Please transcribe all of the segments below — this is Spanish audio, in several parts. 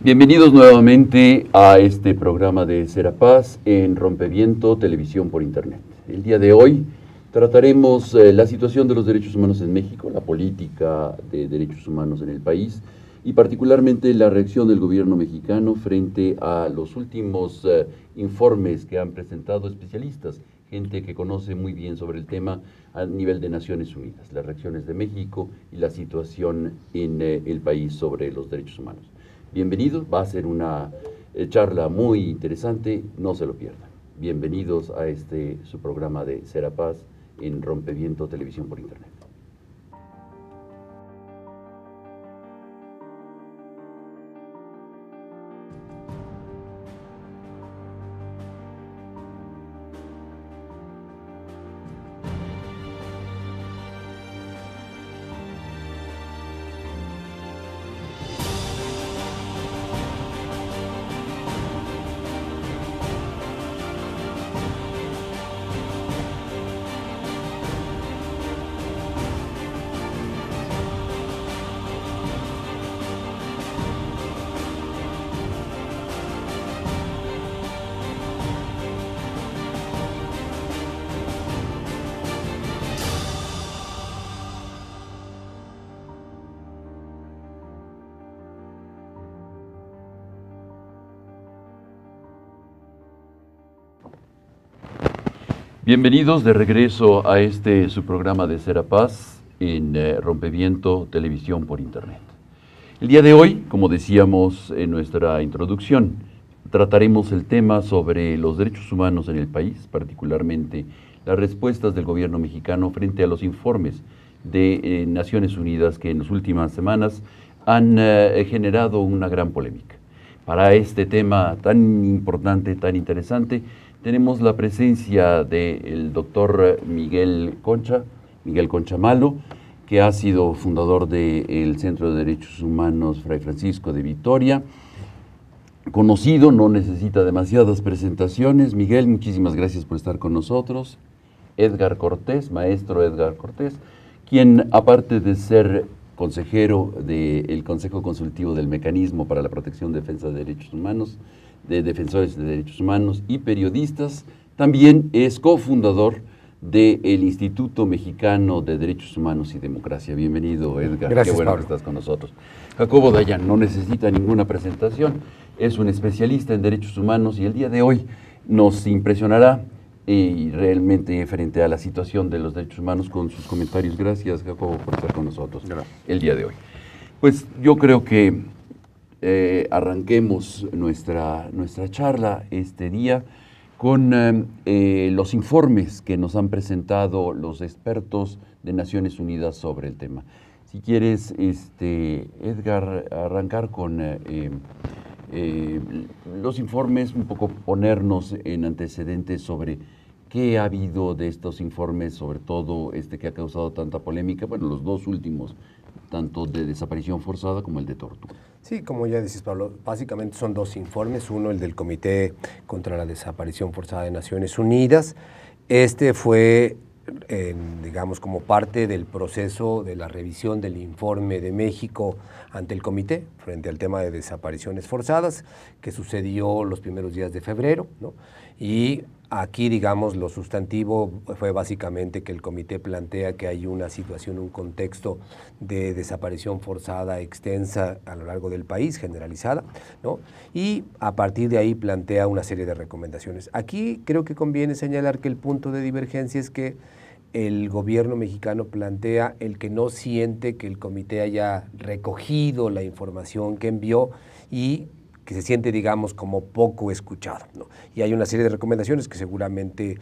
Bienvenidos nuevamente a este programa de Serapaz en Rompeviento Televisión por Internet. El día de hoy trataremos la situación de los derechos humanos en México, la política de derechos humanos en el país y particularmente la reacción del gobierno mexicano frente a los últimos informes que han presentado especialistas, gente que conoce muy bien sobre el tema a nivel de Naciones Unidas, las reacciones de México y la situación en el país sobre los derechos humanos. Bienvenidos, va a ser una charla muy interesante, no se lo pierdan. Bienvenidos a su programa de Serapaz en Rompeviento Televisión por Internet. Bienvenidos de regreso a su programa de Serapaz en Rompeviento Televisión por Internet. El día de hoy, como decíamos en nuestra introducción, trataremos el tema sobre los derechos humanos en el país, particularmente las respuestas del gobierno mexicano frente a los informes de Naciones Unidas que en las últimas semanas han generado una gran polémica. Para este tema tan importante, tan interesante, tenemos la presencia del doctor Miguel Concha Malo, que ha sido fundador del Centro de Derechos Humanos Fray Francisco de Vitoria. Conocido, no necesita demasiadas presentaciones. Miguel, muchísimas gracias por estar con nosotros. Edgar Cortés, maestro Edgar Cortés, quien aparte de ser consejero del Consejo Consultivo del Mecanismo para la Protección y Defensa de Derechos Humanos, de defensores de derechos humanos y periodistas, también es cofundador del Instituto Mexicano de Derechos Humanos y Democracia. Bienvenido, Edgar. Gracias, qué bueno Pablo. que estás con nosotros. Jacobo Dayan no necesita ninguna presentación, es un especialista en derechos humanos y el día de hoy nos impresionará realmente frente a la situación de los derechos humanos con sus comentarios. Gracias, Jacobo, por estar con nosotros el día de hoy. Pues yo creo que arranquemos nuestra charla este día con los informes que nos han presentado los expertos de Naciones Unidas sobre el tema. Si quieres, Edgar, arrancar con los informes, un poco ponernos en antecedentes sobre qué ha habido de estos informes, sobre todo que ha causado tanta polémica, bueno, los dos últimos, tanto de desaparición forzada como el de tortura. Sí, como ya dices, Pablo, básicamente son dos informes. Uno, el del Comité contra la Desaparición Forzada de Naciones Unidas. Este fue, digamos, como parte del proceso de la revisión del informe de México ante el Comité frente al tema de desapariciones forzadas, que sucedió los primeros días de febrero, ¿no? Y aquí, digamos, lo sustantivo fue básicamente que el comité plantea que hay una situación, un contexto de desaparición forzada extensa a lo largo del país, generalizada, ¿no? Y a partir de ahí plantea una serie de recomendaciones. Aquí creo que conviene señalar que el punto de divergencia es que el gobierno mexicano plantea el que no siente que el comité haya recogido la información que envió y que se siente, digamos, como poco escuchado, ¿no? Y hay una serie de recomendaciones que seguramente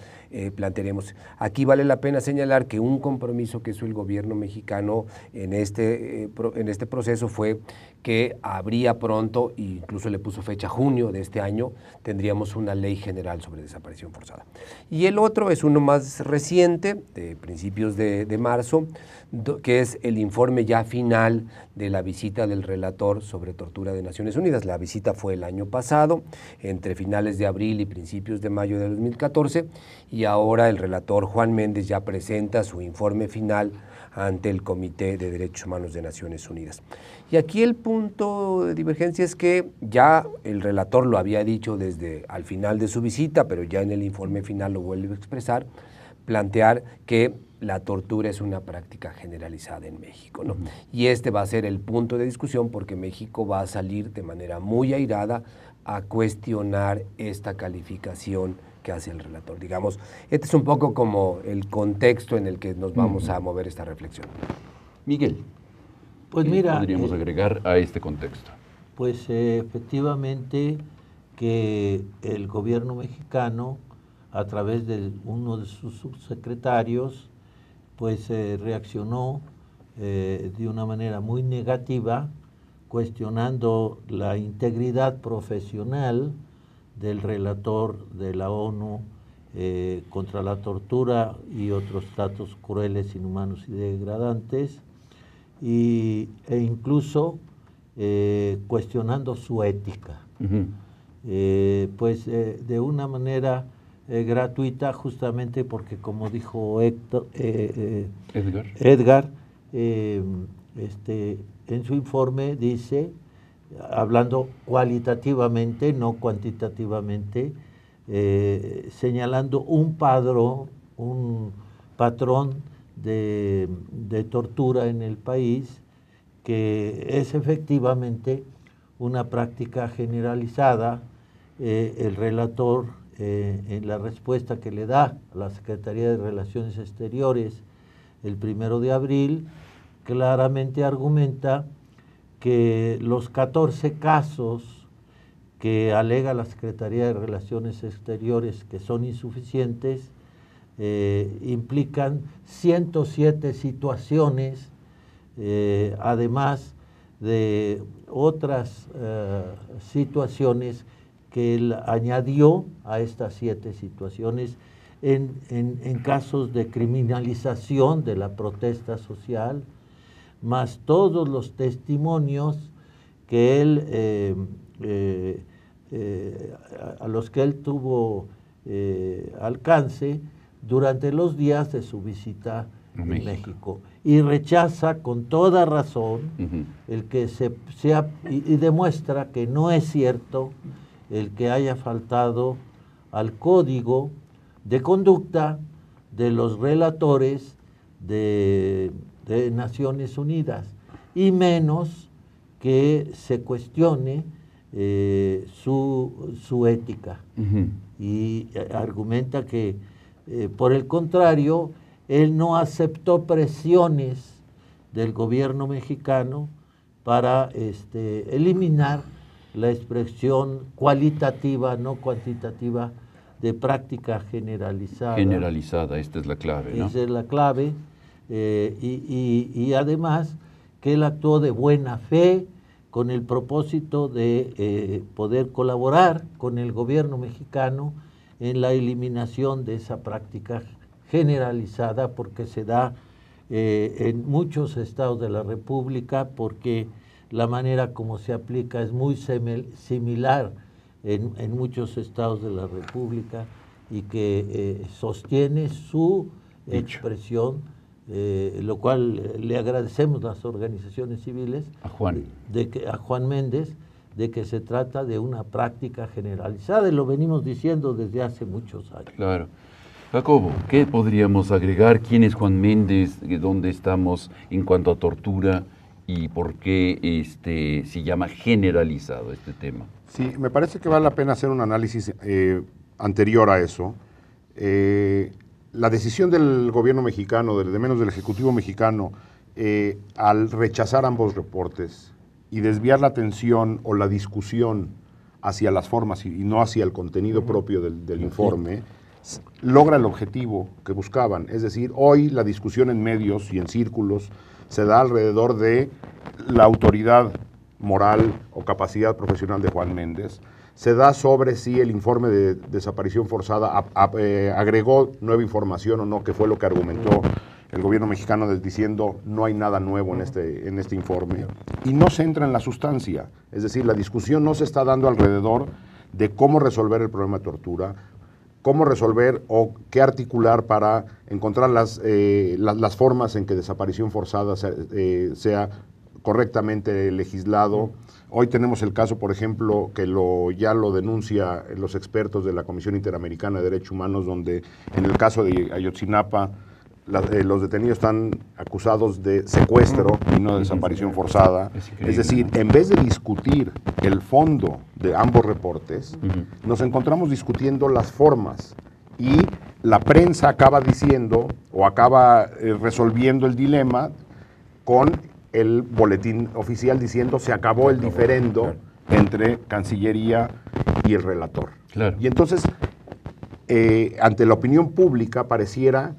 plantearemos. Aquí vale la pena señalar que un compromiso que hizo el gobierno mexicano en este proceso fue que habría pronto, e incluso le puso fecha junio de este año, tendríamos una ley general sobre desaparición forzada. Y el otro es uno más reciente, de principios de marzo, que es el informe ya final de la visita del relator sobre tortura de Naciones Unidas. La visita fue el año pasado, entre finales de abril y principios de mayo de 2014, y ahora el relator Juan Méndez ya presenta su informe final ante el Comité de Derechos Humanos de Naciones Unidas. Y aquí el punto de divergencia es que ya el relator lo había dicho desde al final de su visita, pero ya en el informe final lo vuelve a expresar, plantear que la tortura es una práctica generalizada en México, ¿no? Y este va a ser el punto de discusión porque México va a salir de manera muy airada a cuestionar esta calificación que hace el relator. Digamos, este es un poco como el contexto en el que nos vamos a mover esta reflexión. Miguel, pues ¿qué mira, podríamos agregar a este contexto? Pues efectivamente que el gobierno mexicano, a través de uno de sus subsecretarios, pues reaccionó de una manera muy negativa, cuestionando la integridad profesional del relator de la ONU contra la tortura y otros tratos crueles, inhumanos y degradantes, e incluso cuestionando su ética. Pues de una manera gratuita, justamente porque, como dijo Edgar, en su informe dice, hablando cualitativamente, no cuantitativamente, señalando un patrón de tortura en el país, que es efectivamente una práctica generalizada. El relator, en la respuesta que le da a la Secretaría de Relaciones Exteriores el 1 de abril, claramente argumenta que los 14 casos que alega la Secretaría de Relaciones Exteriores que son insuficientes, implican 107 situaciones, además de otras situaciones que él añadió a estas 7 situaciones en casos de criminalización de la protesta social, más todos los testimonios que él, a los que él tuvo alcance durante los días de su visita en México. Y rechaza con toda razón el que y demuestra que no es cierto el que haya faltado al código de conducta de los relatores de Naciones Unidas, y menos que se cuestione su ética. Y argumenta que, por el contrario, él no aceptó presiones del gobierno mexicano para eliminar la expresión cualitativa, no cuantitativa, de práctica generalizada. Generalizada, esta es la clave, ¿no? Esa es la clave, y además que él actuó de buena fe con el propósito de poder colaborar con el gobierno mexicano en la eliminación de esa práctica generalizada, porque se da en muchos estados de la República, porque la manera como se aplica es muy similar en muchos estados de la República, y que sostiene su expresión, lo cual le agradecemos las organizaciones civiles, a Juan Méndez, de que se trata de una práctica generalizada, y lo venimos diciendo desde hace muchos años. Claro. Jacobo, ¿qué podríamos agregar? ¿Quién es Juan Méndez? ¿Dónde estamos en cuanto a tortura? ¿Y por qué se llama generalizado este tema? Sí, me parece que vale la pena hacer un análisis anterior a eso. La decisión del gobierno mexicano, de menos del Ejecutivo mexicano, al rechazar ambos reportes y desviar la atención o la discusión hacia las formas y no hacia el contenido propio del informe, logra el objetivo que buscaban. Es decir, hoy la discusión en medios y en círculos se da alrededor de la autoridad moral o capacidad profesional de Juan Méndez. Se da sobre si el informe de desaparición forzada agregó nueva información o no, que fue lo que argumentó el gobierno mexicano diciendo no hay nada nuevo en este informe. Y no se entra en la sustancia. Es decir, la discusión no se está dando alrededor de cómo resolver el problema de tortura. cómo resolver o qué articular para encontrar las formas en que desaparición forzada sea correctamente legislado. Hoy tenemos el caso, por ejemplo, que ya lo denuncia los expertos de la Comisión Interamericana de Derechos Humanos, donde en el caso de Ayotzinapa los detenidos están acusados de secuestro y no de desaparición forzada. Es decir, en vez de discutir el fondo de ambos reportes, nos encontramos discutiendo las formas y la prensa acaba diciendo o acaba resolviendo el dilema con el boletín oficial diciendo se acabó el diferendo entre Cancillería y el relator. Claro. Y entonces, ante la opinión pública pareciera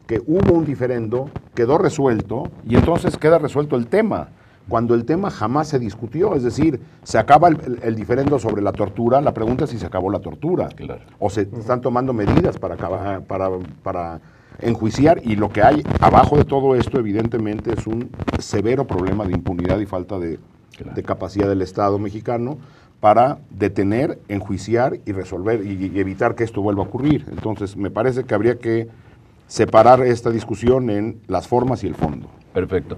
que hubo un diferendo, quedó resuelto y entonces queda resuelto el tema, cuando el tema jamás se discutió. Es decir, se acaba el diferendo sobre la tortura, la pregunta es si se acabó la tortura, claro, o se están tomando medidas para enjuiciar, y lo que hay abajo de todo esto evidentemente es un severo problema de impunidad y falta de capacidad del Estado mexicano para detener, enjuiciar y resolver y evitar que esto vuelva a ocurrir. Entonces me parece que habría que separar esta discusión en las formas y el fondo. Perfecto.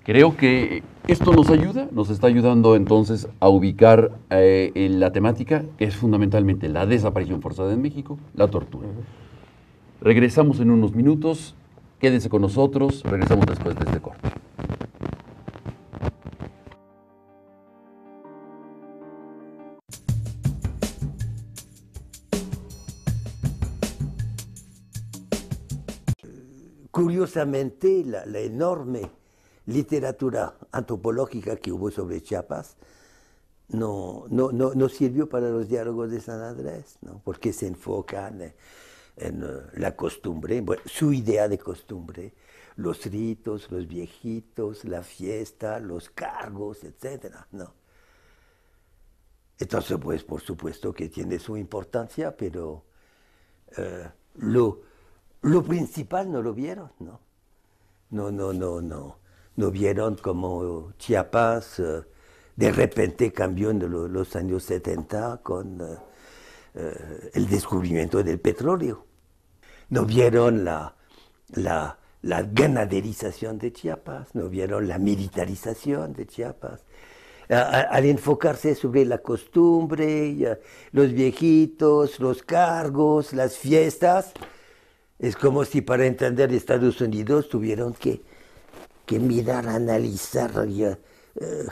Creo que esto nos está ayudando entonces a ubicar en la temática, que es fundamentalmente la desaparición forzada en México, la tortura. Regresamos en unos minutos, quédense con nosotros, regresamos después de este corte. Curiosamente, la enorme literatura antropológica que hubo sobre Chiapas no sirvió para los diálogos de San Andrés, ¿no? Porque se enfocan en la costumbre, bueno, su idea de costumbre, los ritos, los viejitos, la fiesta, los cargos, etcétera, ¿no? Entonces, pues, por supuesto que tiene su importancia, pero lo principal no lo vieron, ¿no? No vieron cómo Chiapas de repente cambió en los años 70 con el descubrimiento del petróleo. No vieron la ganaderización de Chiapas, no vieron la militarización de Chiapas. Al enfocarse sobre la costumbre, los viejitos, los cargos, las fiestas, es como si para entender Estados Unidos tuvieron que mirar, analizar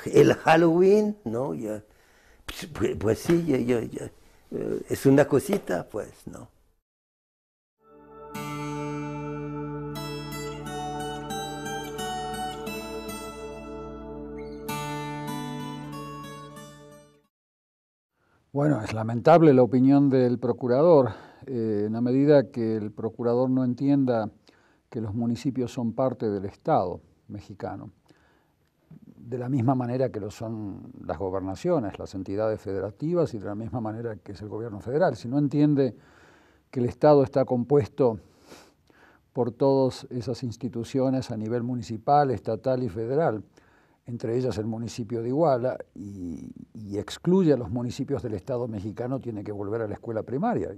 el Halloween, ¿no? Pues sí, es una cosita, pues, ¿no? Bueno, es lamentable la opinión del procurador. En la medida que el procurador no entienda que los municipios son parte del Estado mexicano, de la misma manera que lo son las gobernaciones, las entidades federativas, y de la misma manera que es el gobierno federal. Si no entiende que el Estado está compuesto por todas esas instituciones a nivel municipal, estatal y federal, entre ellas el municipio de Iguala, y excluye a los municipios del Estado mexicano, tiene que volver a la escuela primaria.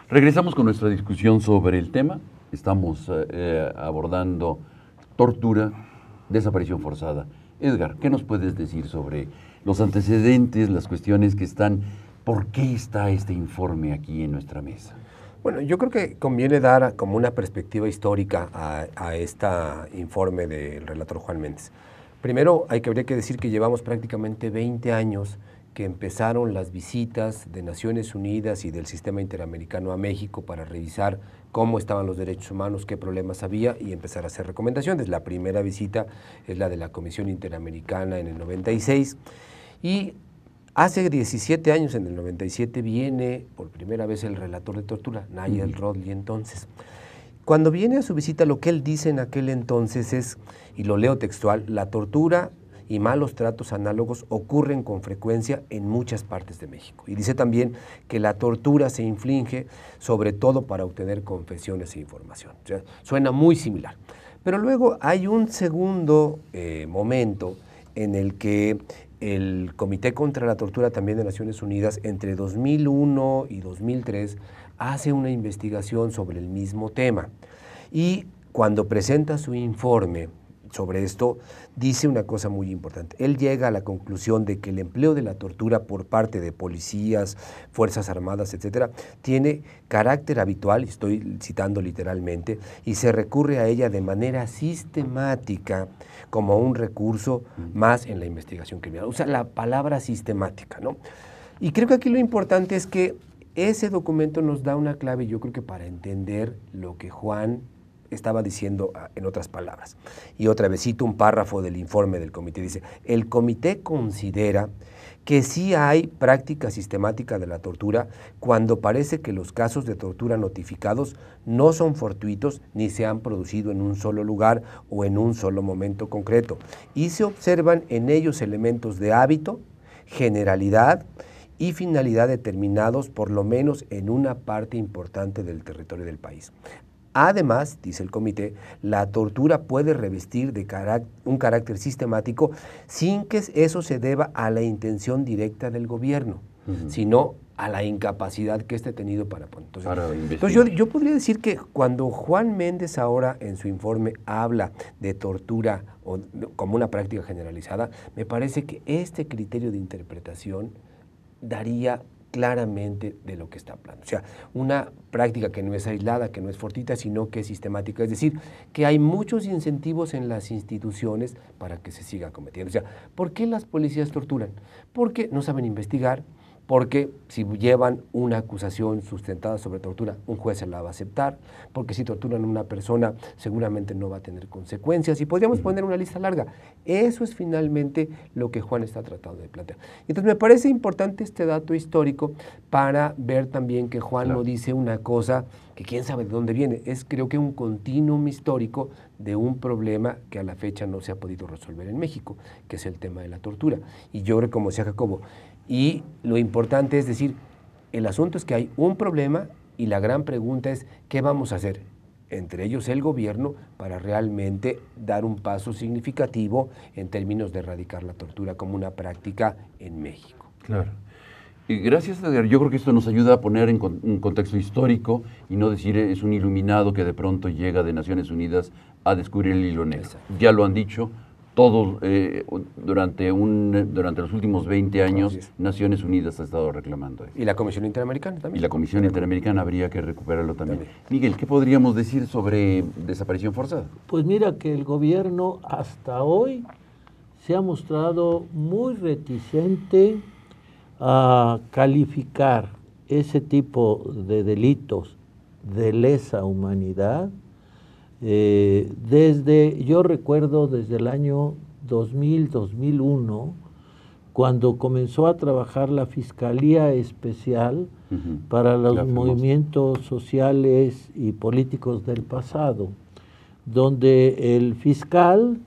Regresamos con nuestra discusión sobre el tema. Estamos abordando tortura, desaparición forzada. Edgar, ¿qué nos puedes decir sobre los antecedentes, las cuestiones que están, por qué está este informe aquí en nuestra mesa? Bueno, yo creo que conviene dar como una perspectiva histórica a este informe del relator Juan Méndez. Primero, habría que decir que llevamos prácticamente 20 años que empezaron las visitas de Naciones Unidas y del sistema interamericano a México para revisar cómo estaban los derechos humanos, qué problemas había y empezar a hacer recomendaciones. La primera visita es la de la Comisión Interamericana en el 96 y hace 17 años, en el 97, viene por primera vez el relator de tortura, Nigel Rodley entonces. Cuando viene a su visita, lo que él dice en aquel entonces es, y lo leo textual, la tortura y malos tratos análogos ocurren con frecuencia en muchas partes de México. Y dice también que la tortura se inflige sobre todo para obtener confesiones e información. O sea, suena muy similar. Pero luego hay un segundo momento en el que el Comité contra la Tortura también de Naciones Unidas entre 2001 y 2003 hace una investigación sobre el mismo tema. Y cuando presenta su informe sobre esto, dice una cosa muy importante. Él llega a la conclusión de que el empleo de la tortura por parte de policías, fuerzas armadas, etcétera, tiene carácter habitual, y estoy citando literalmente, y se recurre a ella de manera sistemática como un recurso más en la investigación criminal. Usa la palabra sistemática, ¿no? Y creo que aquí lo importante es que ese documento nos da una clave, yo creo que para entender lo que Juan estaba diciendo en otras palabras. Y otra vez cito un párrafo del informe del comité, dice, el comité considera que sí hay práctica sistemática de la tortura cuando parece que los casos de tortura notificados no son fortuitos ni se han producido en un solo lugar o en un solo momento concreto, y se observan en ellos elementos de hábito, generalidad y finalidad determinados por lo menos en una parte importante del territorio del país. Además, dice el comité, la tortura puede revestir de un carácter sistemático sin que eso se deba a la intención directa del gobierno, sino a la incapacidad que éste ha tenido para poner. Entonces yo podría decir que cuando Juan Méndez ahora en su informe habla de tortura como una práctica generalizada, me parece que este criterio de interpretación daría claramente de lo que está hablando. O sea, una práctica que no es aislada, que no es fortuita, sino que es sistemática. Es decir, que hay muchos incentivos en las instituciones para que se siga cometiendo. O sea, ¿por qué las policías torturan? Porque no saben investigar, porque si llevan una acusación sustentada sobre tortura, un juez se la va a aceptar, porque si torturan a una persona seguramente no va a tener consecuencias, y podríamos poner una lista larga. Eso es finalmente lo que Juan está tratando de plantear. Entonces me parece importante este dato histórico para ver también que Juan no dice una cosa que quién sabe de dónde viene, es creo que un continuum histórico de un problema que a la fecha no se ha podido resolver en México, que es el tema de la tortura. Y yo creo, como decía Jacobo, y lo importante es decir, el asunto es que hay un problema y la gran pregunta es ¿qué vamos a hacer? Entre ellos el gobierno para realmente dar un paso significativo en términos de erradicar la tortura como una práctica en México. Claro. Y gracias, Edgar. Yo creo que esto nos ayuda a poner en un contexto histórico y no decir es un iluminado que de pronto llega de Naciones Unidas a descubrir el hilo negro. Exacto. Ya lo han dicho. Todos, durante los últimos 20 años, Naciones Unidas ha estado reclamando eso. Y la Comisión Interamericana también. Y la Comisión Interamericana habría que recuperarlo también. Miguel, ¿qué podríamos decir sobre desaparición forzada? Pues mira que el gobierno hasta hoy se ha mostrado muy reticente a calificar ese tipo de delitos de lesa humanidad. Yo recuerdo desde el año 2000-2001, cuando comenzó a trabajar la Fiscalía Especial para los movimientos sociales y políticos del pasado, donde el fiscal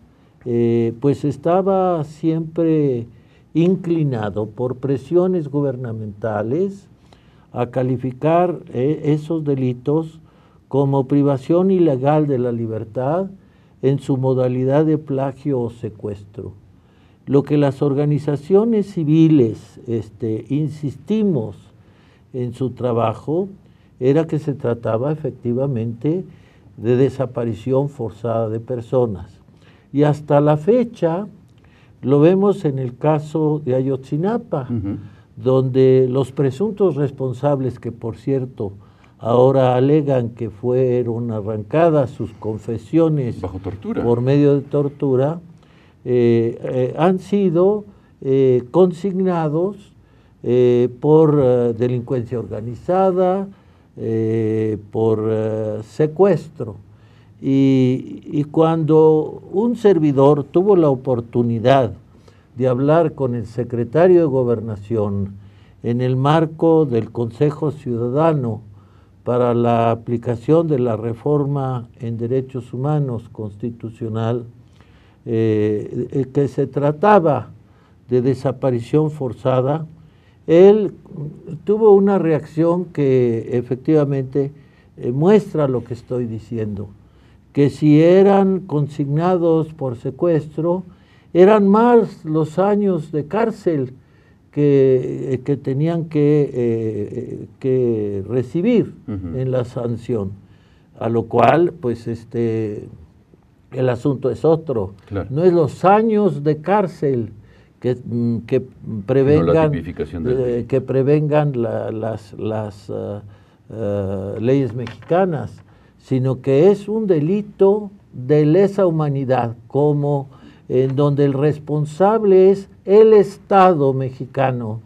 pues estaba siempre inclinado por presiones gubernamentales a calificar esos delitos como privación ilegal de la libertad en su modalidad de plagio o secuestro. Lo que las organizaciones civiles insistimos en su trabajo era que se trataba efectivamente de desaparición forzada de personas. Y hasta la fecha lo vemos en el caso de Ayotzinapa, donde los presuntos responsables, que por cierto ahora alegan que fueron arrancadas sus confesiones bajo tortura, por medio de tortura, han sido consignados por delincuencia organizada, por secuestro. Y cuando un servidor tuvo la oportunidad de hablar con el secretario de Gobernación en el marco del Consejo Ciudadano para la aplicación de la reforma en derechos humanos constitucional, que se trataba de desaparición forzada, él tuvo una reacción que efectivamente muestra lo que estoy diciendo, que si eran consignados por secuestro, eran más los años de cárcel que tenían que recibir en la sanción, a lo cual pues el asunto es otro. Claro. No es los años de cárcel que prevengan, que prevengan las leyes mexicanas, sino que es un delito de lesa humanidad, como en donde el responsable es el Estado mexicano,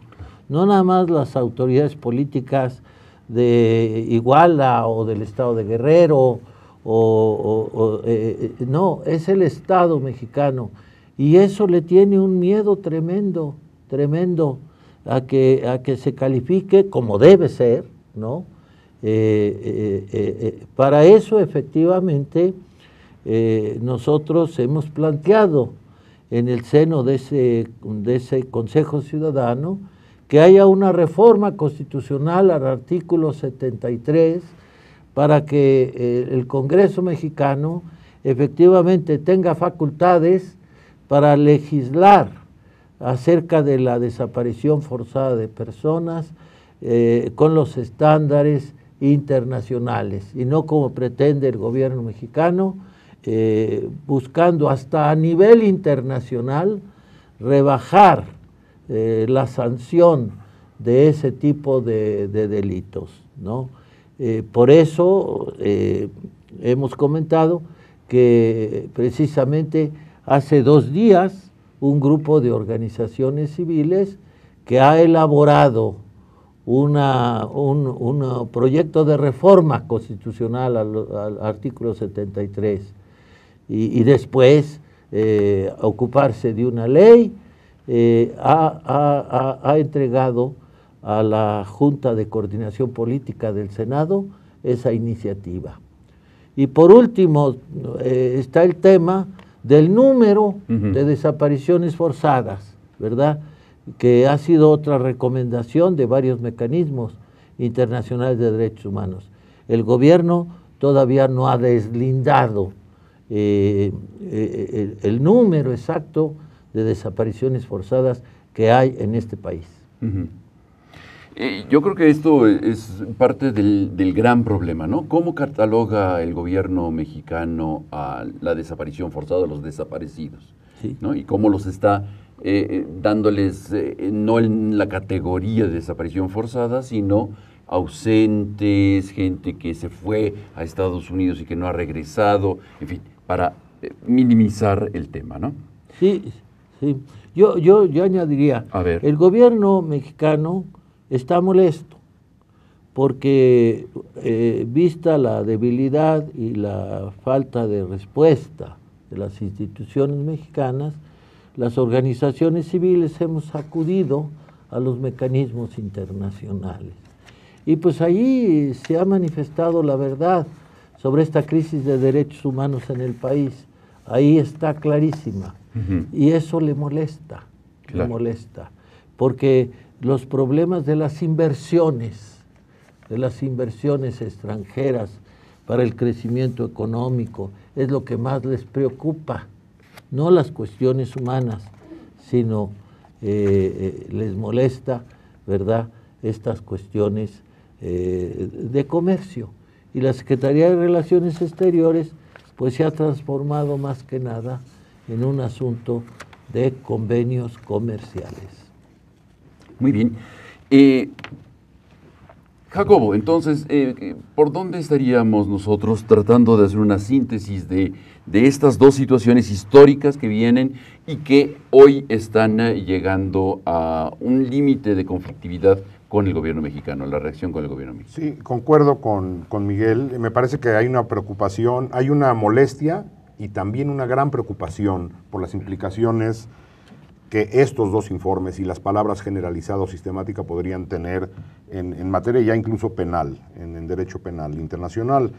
no nada más las autoridades políticas de Iguala o del Estado de Guerrero, no, es el Estado mexicano, y eso le tiene un miedo tremendo, tremendo, a que se califique como debe ser, ¿no? Para eso efectivamente nosotros hemos planteado en el seno de ese Consejo Ciudadano que haya una reforma constitucional al artículo 73 para que el Congreso mexicano efectivamente tenga facultades para legislar acerca de la desaparición forzada de personas con los estándares internacionales, y no como pretende el gobierno mexicano, buscando hasta a nivel internacional rebajar la sanción de ese tipo de delitos, ¿no? Por eso hemos comentado que precisamente hace 2 días un grupo de organizaciones civiles que ha elaborado un proyecto de reforma constitucional al artículo 73 y después ocuparse de una ley, ha entregado a la Junta de Coordinación Política del Senado esa iniciativa. Y por último está el tema del número de desapariciones forzadas, ¿verdad?, que ha sido otra recomendación de varios mecanismos internacionales de derechos humanos. El gobierno todavía no ha deslindado el número exacto de desapariciones forzadas que hay en este país. Yo creo que esto es parte del gran problema, ¿no? ¿Cómo cataloga el gobierno mexicano a la desaparición forzada, a los desaparecidos? Sí. ¿No? Y cómo los está dándoles, no en la categoría de desaparición forzada, sino ausentes, gente que se fue a Estados Unidos y que no ha regresado, en fin, para minimizar el tema, ¿no? Sí, sí. Yo añadiría, el gobierno mexicano está molesto porque vista la debilidad y la falta de respuesta de las instituciones mexicanas, las organizaciones civiles hemos acudido a los mecanismos internacionales. Y pues ahí se ha manifestado la verdad sobre esta crisis de derechos humanos en el país. Ahí está clarísima. Y eso le molesta, le molesta, porque los problemas de las inversiones extranjeras para el crecimiento económico es lo que más les preocupa, no las cuestiones humanas, sino les molesta, ¿verdad?, estas cuestiones de comercio. Y la Secretaría de Relaciones Exteriores pues se ha transformado más que nada en un asunto de convenios comerciales. Muy bien. Jacobo, entonces, ¿por dónde estaríamos nosotros tratando de hacer una síntesis de estas dos situaciones históricas que vienen y que hoy están llegando a un límite de conflictividad con el gobierno mexicano, la reacción con el gobierno mexicano? Sí, concuerdo con Miguel. Me parece que hay una preocupación, hay una molestia y también una gran preocupación por las implicaciones que estos dos informes y las palabras generalizada o sistemática podrían tener en materia ya incluso penal, en derecho penal internacional.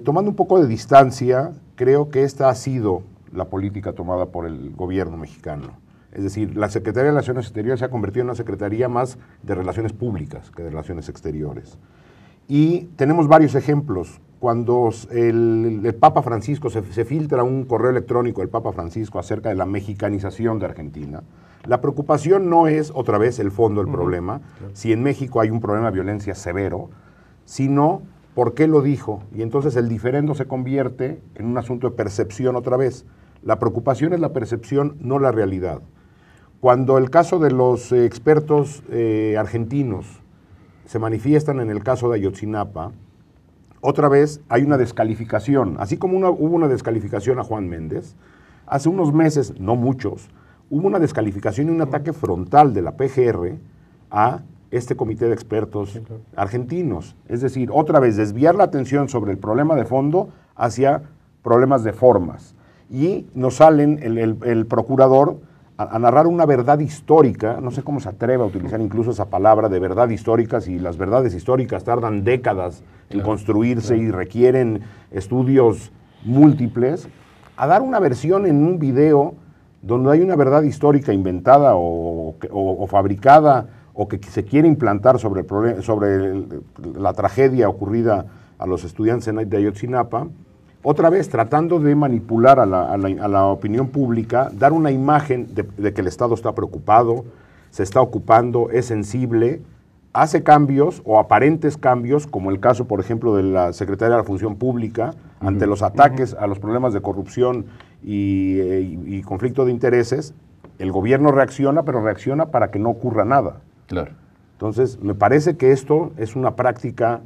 Tomando un poco de distancia, creo que esta ha sido la política tomada por el gobierno mexicano. Es decir, la Secretaría de Relaciones Exteriores se ha convertido en una secretaría más de relaciones públicas que de relaciones exteriores. Y tenemos varios ejemplos. Cuando el Papa Francisco, se filtra un correo electrónico del Papa Francisco acerca de la mexicanización de Argentina, la preocupación no es otra vez el fondo del problema, si en México hay un problema de violencia severo, sino por qué lo dijo. Y entonces el diferendo se convierte en un asunto de percepción otra vez. La preocupación es la percepción, no la realidad. Cuando el caso de los expertos argentinos se manifiestan en el caso de Ayotzinapa, otra vez hay una descalificación, así como hubo una descalificación a Juan Méndez, hace unos meses, no muchos, hubo una descalificación y un ataque frontal de la PGR a este comité de expertos argentinos. Es decir, otra vez desviar la atención sobre el problema de fondo hacia problemas de formas. Y nos salen el procurador a narrar una verdad histórica, no sé cómo se atreve a utilizar incluso esa palabra de verdad histórica, si las verdades históricas tardan décadas en construirse y requieren estudios múltiples, a dar una versión en un video donde hay una verdad histórica inventada o fabricada o que se quiere implantar sobre la tragedia ocurrida a los estudiantes de Ayotzinapa, otra vez tratando de manipular a la opinión pública, dar una imagen de que el Estado está preocupado, se está ocupando, es sensible, hace cambios o aparentes cambios, como el caso, por ejemplo, de la Secretaría de la Función Pública, ante los ataques a los problemas de corrupción y conflicto de intereses. El gobierno reacciona, pero reacciona para que no ocurra nada. Claro. Entonces, me parece que esto es una práctica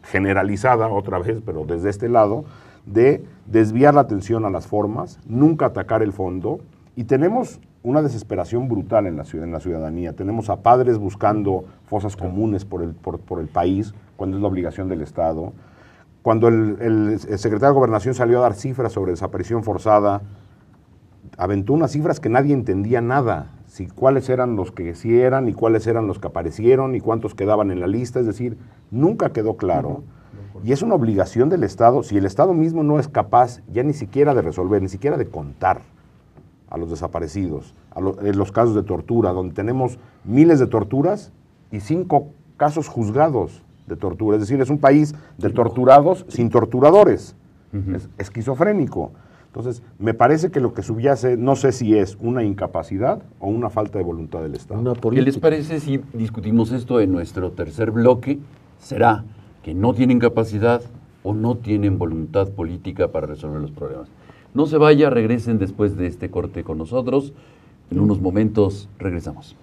generalizada, otra vez, pero desde este lado, de desviar la atención a las formas, nunca atacar el fondo, y tenemos una desesperación brutal en la ciudadanía. Tenemos a padres buscando fosas comunes por el país, cuando es la obligación del Estado. Cuando el secretario de Gobernación salió a dar cifras sobre desaparición forzada, aventó unas cifras que nadie entendía nada, cuáles eran los que sí eran y cuáles eran los que aparecieron y cuántos quedaban en la lista, es decir, nunca quedó claro. Y es una obligación del Estado, si el Estado mismo no es capaz ya ni siquiera de resolver, ni siquiera de contar a los desaparecidos, en los casos de tortura, donde tenemos miles de torturas y 5 casos juzgados de tortura. Es decir, es un país de torturados sin torturadores. Es esquizofrénico. Entonces, me parece que lo que subyace, no sé si es una incapacidad o una falta de voluntad del Estado. ¿Qué les parece si discutimos esto en nuestro tercer bloque? ¿Será que no tienen capacidad o no tienen voluntad política para resolver los problemas? No se vaya, regresen después de este corte con nosotros. En unos momentos regresamos.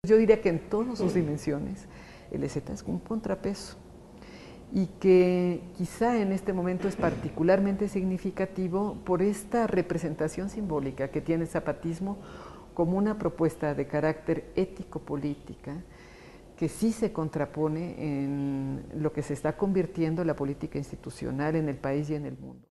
Yo diría que en todas sus dimensiones el EZ es un contrapeso y que quizá en este momento es particularmente significativo por esta representación simbólica que tiene el zapatismo como una propuesta de carácter ético-política que sí se contrapone en lo que se está convirtiendo la política institucional en el país y en el mundo.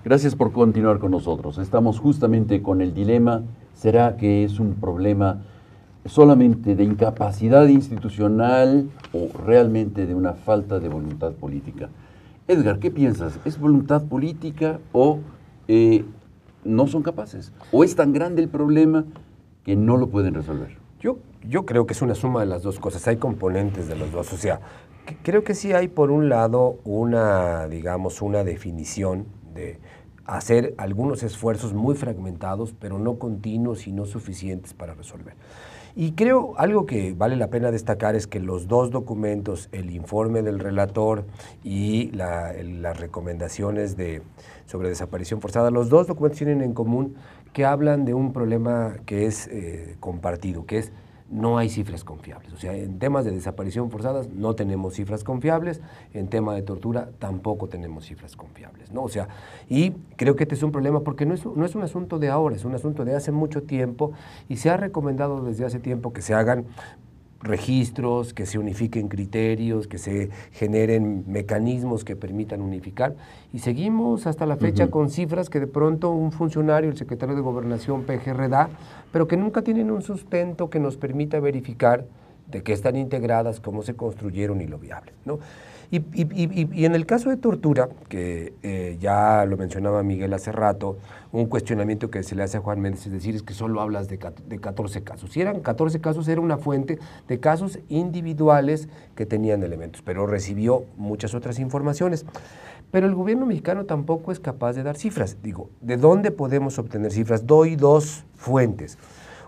Gracias por continuar con nosotros. Estamos justamente con el dilema, ¿será que es un problema solamente de incapacidad institucional o realmente de una falta de voluntad política? Edgar, ¿qué piensas? ¿Es voluntad política o no son capaces? ¿O es tan grande el problema que no lo pueden resolver? Yo creo que es una suma de las dos cosas, hay componentes de los dos, o sea, creo que sí hay por un lado una, digamos, una definición de hacer algunos esfuerzos muy fragmentados, pero no continuos y no suficientes para resolver. Y creo algo que vale la pena destacar es que los dos documentos, el informe del relator y las recomendaciones sobre desaparición forzada, los dos documentos tienen en común que hablan de un problema que es compartido, que es no hay cifras confiables. O sea, en temas de desaparición forzadas no tenemos cifras confiables, en tema de tortura tampoco tenemos cifras confiables, ¿no? O sea, y creo que este es un problema porque no es un asunto de ahora, es un asunto de hace mucho tiempo y se ha recomendado desde hace tiempo que se hagan registros, que se unifiquen criterios, que se generen mecanismos que permitan unificar y seguimos hasta la fecha con cifras que de pronto un funcionario, el secretario de Gobernación, PGR, da, pero que nunca tienen un sustento que nos permita verificar de qué están integradas, cómo se construyeron y lo viable, ¿no? Y en el caso de tortura, que ya lo mencionaba Miguel hace rato, un cuestionamiento que se le hace a Juan Méndez, es decir, es que solo hablas de 14 casos. Si eran 14 casos, era una fuente de casos individuales que tenían elementos, pero recibió muchas otras informaciones. Pero el gobierno mexicano tampoco es capaz de dar cifras. Digo, ¿de dónde podemos obtener cifras? Doy dos fuentes.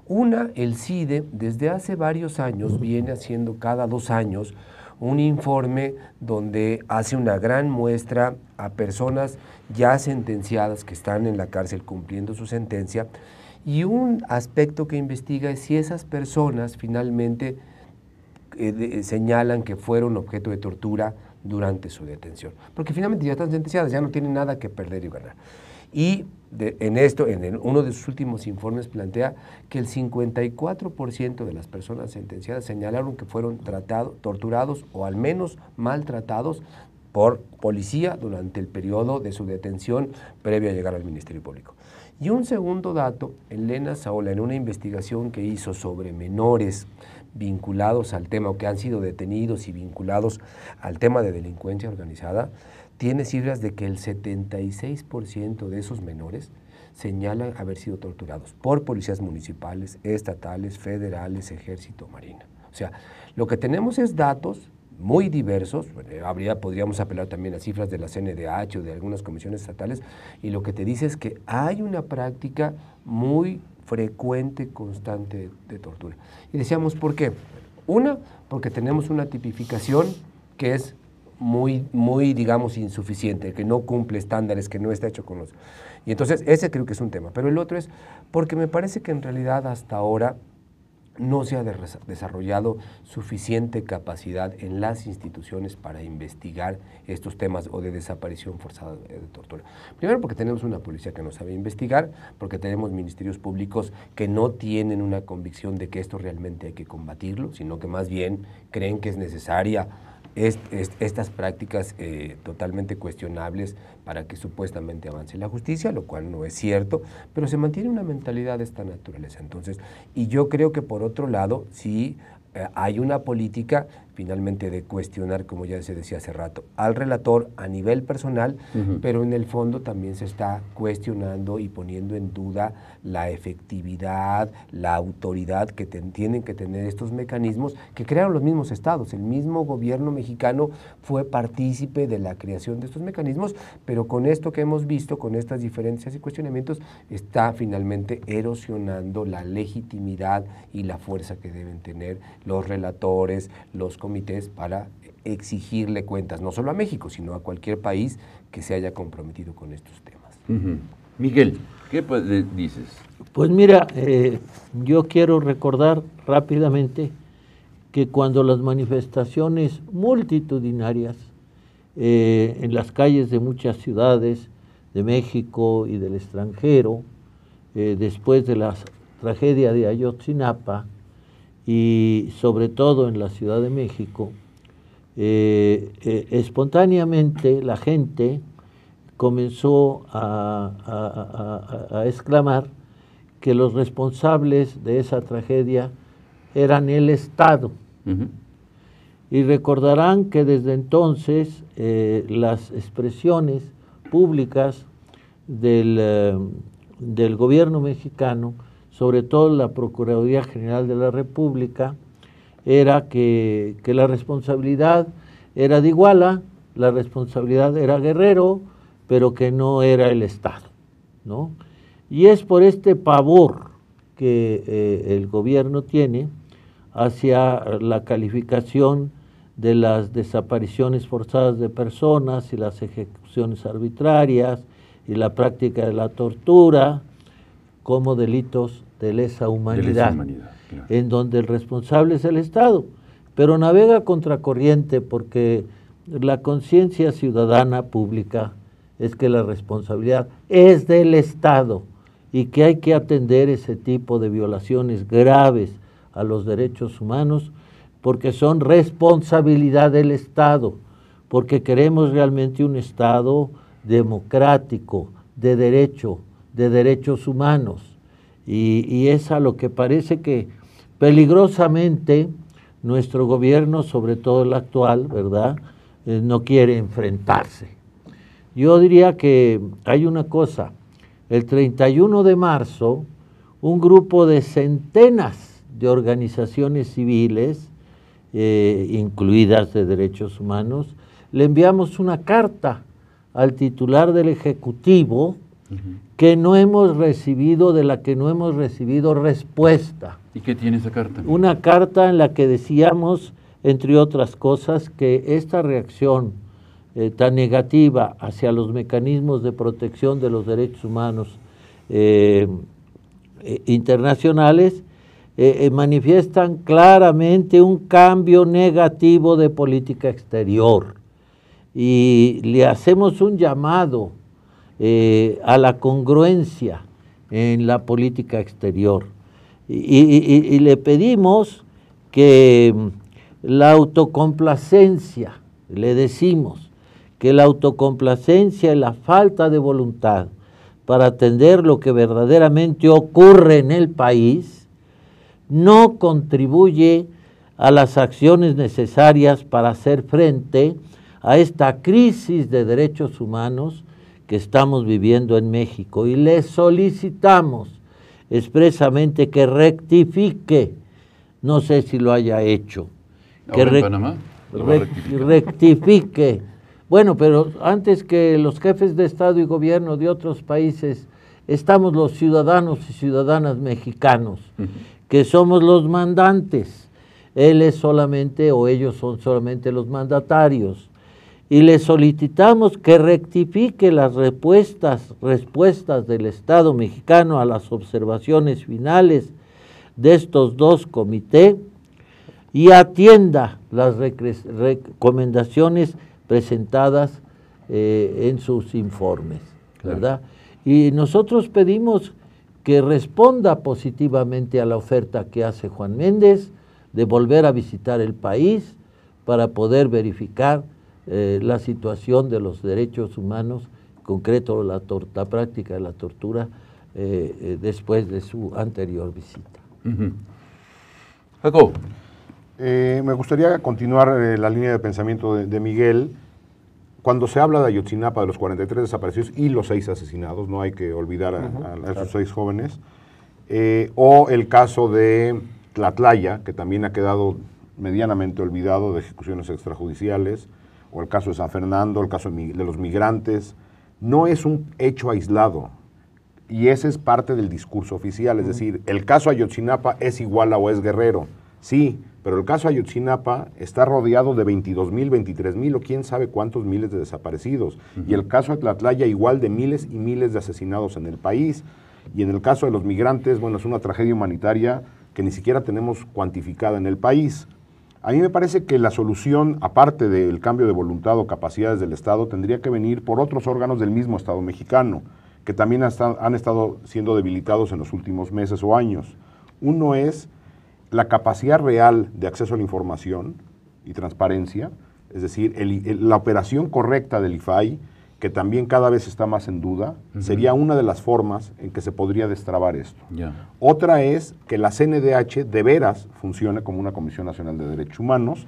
Una, el CIDE, desde hace varios años, viene haciendo cada 2 años un informe donde hace una gran muestra a personas ya sentenciadas que están en la cárcel cumpliendo su sentencia y un aspecto que investiga es si esas personas finalmente señalan que fueron objeto de tortura durante su detención, porque finalmente ya están sentenciadas, ya no tienen nada que perder y ganar. Y en uno de sus últimos informes plantea que el 54% de las personas sentenciadas señalaron que fueron torturados o al menos maltratados por policía durante el periodo de su detención previo a llegar al Ministerio Público. Y un segundo dato, Elena Saola, en una investigación que hizo sobre menores vinculados al tema o que han sido detenidos y vinculados al tema de delincuencia organizada, tiene cifras de que el 76% de esos menores señalan haber sido torturados por policías municipales, estatales, federales, ejército, marina. O sea, lo que tenemos es datos muy diversos, podríamos apelar también a cifras de la CNDH o de algunas comisiones estatales, y lo que te dice es que hay una práctica muy frecuente, constante de tortura. Y decíamos, ¿por qué? Una, porque tenemos una tipificación que es muy, digamos, insuficiente, que no cumple estándares, que no está hecho con los... Y entonces ese creo que es un tema. Pero el otro es porque me parece que en realidad hasta ahora no se ha desarrollado suficiente capacidad en las instituciones para investigar estos temas o de desaparición forzada de tortura. Primero porque tenemos una policía que no sabe investigar, porque tenemos ministerios públicos que no tienen una convicción de que esto realmente hay que combatirlo, sino que más bien creen que es necesaria estas prácticas totalmente cuestionables para que supuestamente avance la justicia, lo cual no es cierto, pero se mantiene una mentalidad de esta naturaleza. Entonces, y yo creo que por otro lado, sí hay una política finalmente de cuestionar, como ya se decía hace rato, al relator a nivel personal, pero en el fondo también se está cuestionando y poniendo en duda la efectividad, la autoridad que tienen que tener estos mecanismos que crearon los mismos estados. El mismo gobierno mexicano fue partícipe de la creación de estos mecanismos, pero con esto que hemos visto, con estas diferencias y cuestionamientos, está finalmente erosionando la legitimidad y la fuerza que deben tener los relatores, los comités para exigirle cuentas, no solo a México, sino a cualquier país que se haya comprometido con estos temas. Miguel, ¿qué dices? Pues mira, yo quiero recordar rápidamente que cuando las manifestaciones multitudinarias en las calles de muchas ciudades de México y del extranjero, después de la tragedia de Ayotzinapa, y sobre todo en la Ciudad de México, espontáneamente la gente comenzó a exclamar que los responsables de esa tragedia eran el Estado. Y recordarán que desde entonces las expresiones públicas del gobierno mexicano, sobre todo la Procuraduría General de la República, era que la responsabilidad era de Iguala, la responsabilidad era Guerrero, pero que no era el Estado, ¿no? Y es por este pavor que el gobierno tiene hacia la calificación de las desapariciones forzadas de personas y las ejecuciones arbitrarias y la práctica de la tortura como delitos de lesa humanidad, Claro. En donde el responsable es el Estado, pero navega contracorriente porque la conciencia ciudadana pública es que la responsabilidad es del Estado y que hay que atender ese tipo de violaciones graves a los derechos humanos porque son responsabilidad del Estado, porque queremos realmente un Estado democrático, de derecho, de derechos humanos. Y es a lo que parece que peligrosamente nuestro gobierno, sobre todo el actual, ¿verdad?, no quiere enfrentarse. Yo diría que hay una cosa, el 31 de marzo, un grupo de centenas de organizaciones civiles, incluidas de derechos humanos, le enviamos una carta al titular del Ejecutivo, que no hemos recibido, de la que no hemos recibido respuesta. ¿Y qué tiene esa carta? Una carta en la que decíamos, entre otras cosas, que esta reacción tan negativa hacia los mecanismos de protección de los derechos humanos internacionales manifiestan claramente un cambio negativo de política exterior. Y le hacemos un llamado a la congruencia en la política exterior. Y le pedimos que la autocomplacencia, le decimos, que la autocomplacencia y la falta de voluntad para atender lo que verdaderamente ocurre en el país no contribuye a las acciones necesarias para hacer frente a esta crisis de derechos humanos que estamos viviendo en México, y le solicitamos expresamente que rectifique, no sé si lo haya hecho, que ¿Ahora en Panamá? rectifique. Bueno, pero antes que los jefes de Estado y gobierno de otros países, estamos los ciudadanos y ciudadanas mexicanos, que somos los mandantes. Él es solamente, o ellos son solamente los mandatarios. y le solicitamos que rectifique las respuestas del Estado mexicano a las observaciones finales de estos dos comités y atienda las recomendaciones presentadas en sus informes, ¿verdad? Y nosotros pedimos que responda positivamente a la oferta que hace Juan Méndez de volver a visitar el país para poder verificar la situación de los derechos humanos, en concreto la práctica de la tortura, después de su anterior visita. Jacobo. Me gustaría continuar la línea de pensamiento de Miguel. Cuando se habla de Ayotzinapa, de los 43 desaparecidos y los 6 asesinados, no hay que olvidar a esos 6 jóvenes, o el caso de Tlatlaya, que también ha quedado medianamente olvidado, de ejecuciones extrajudiciales, o el caso de San Fernando, el caso de los migrantes, no es un hecho aislado, y ese es parte del discurso oficial, es decir, el caso Ayotzinapa es igual a o es Guerrero, sí, pero el caso Ayotzinapa está rodeado de 22,000, 23,000 o quién sabe cuántos miles de desaparecidos. Y el caso de Tlatlaya igual de miles y miles de asesinados en el país. Y en el caso de los migrantes, bueno, es una tragedia humanitaria que ni siquiera tenemos cuantificada en el país. A mí me parece que la solución, aparte del cambio de voluntad o capacidades del Estado, tendría que venir por otros órganos del mismo Estado mexicano, que también han estado siendo debilitados en los últimos meses o años. Uno es la capacidad real de acceso a la información y transparencia, es decir, la operación correcta del IFAI, que también cada vez está más en duda, sería una de las formas en que se podría destrabar esto. Otra es que la CNDH de veras funcione como una Comisión Nacional de Derechos Humanos,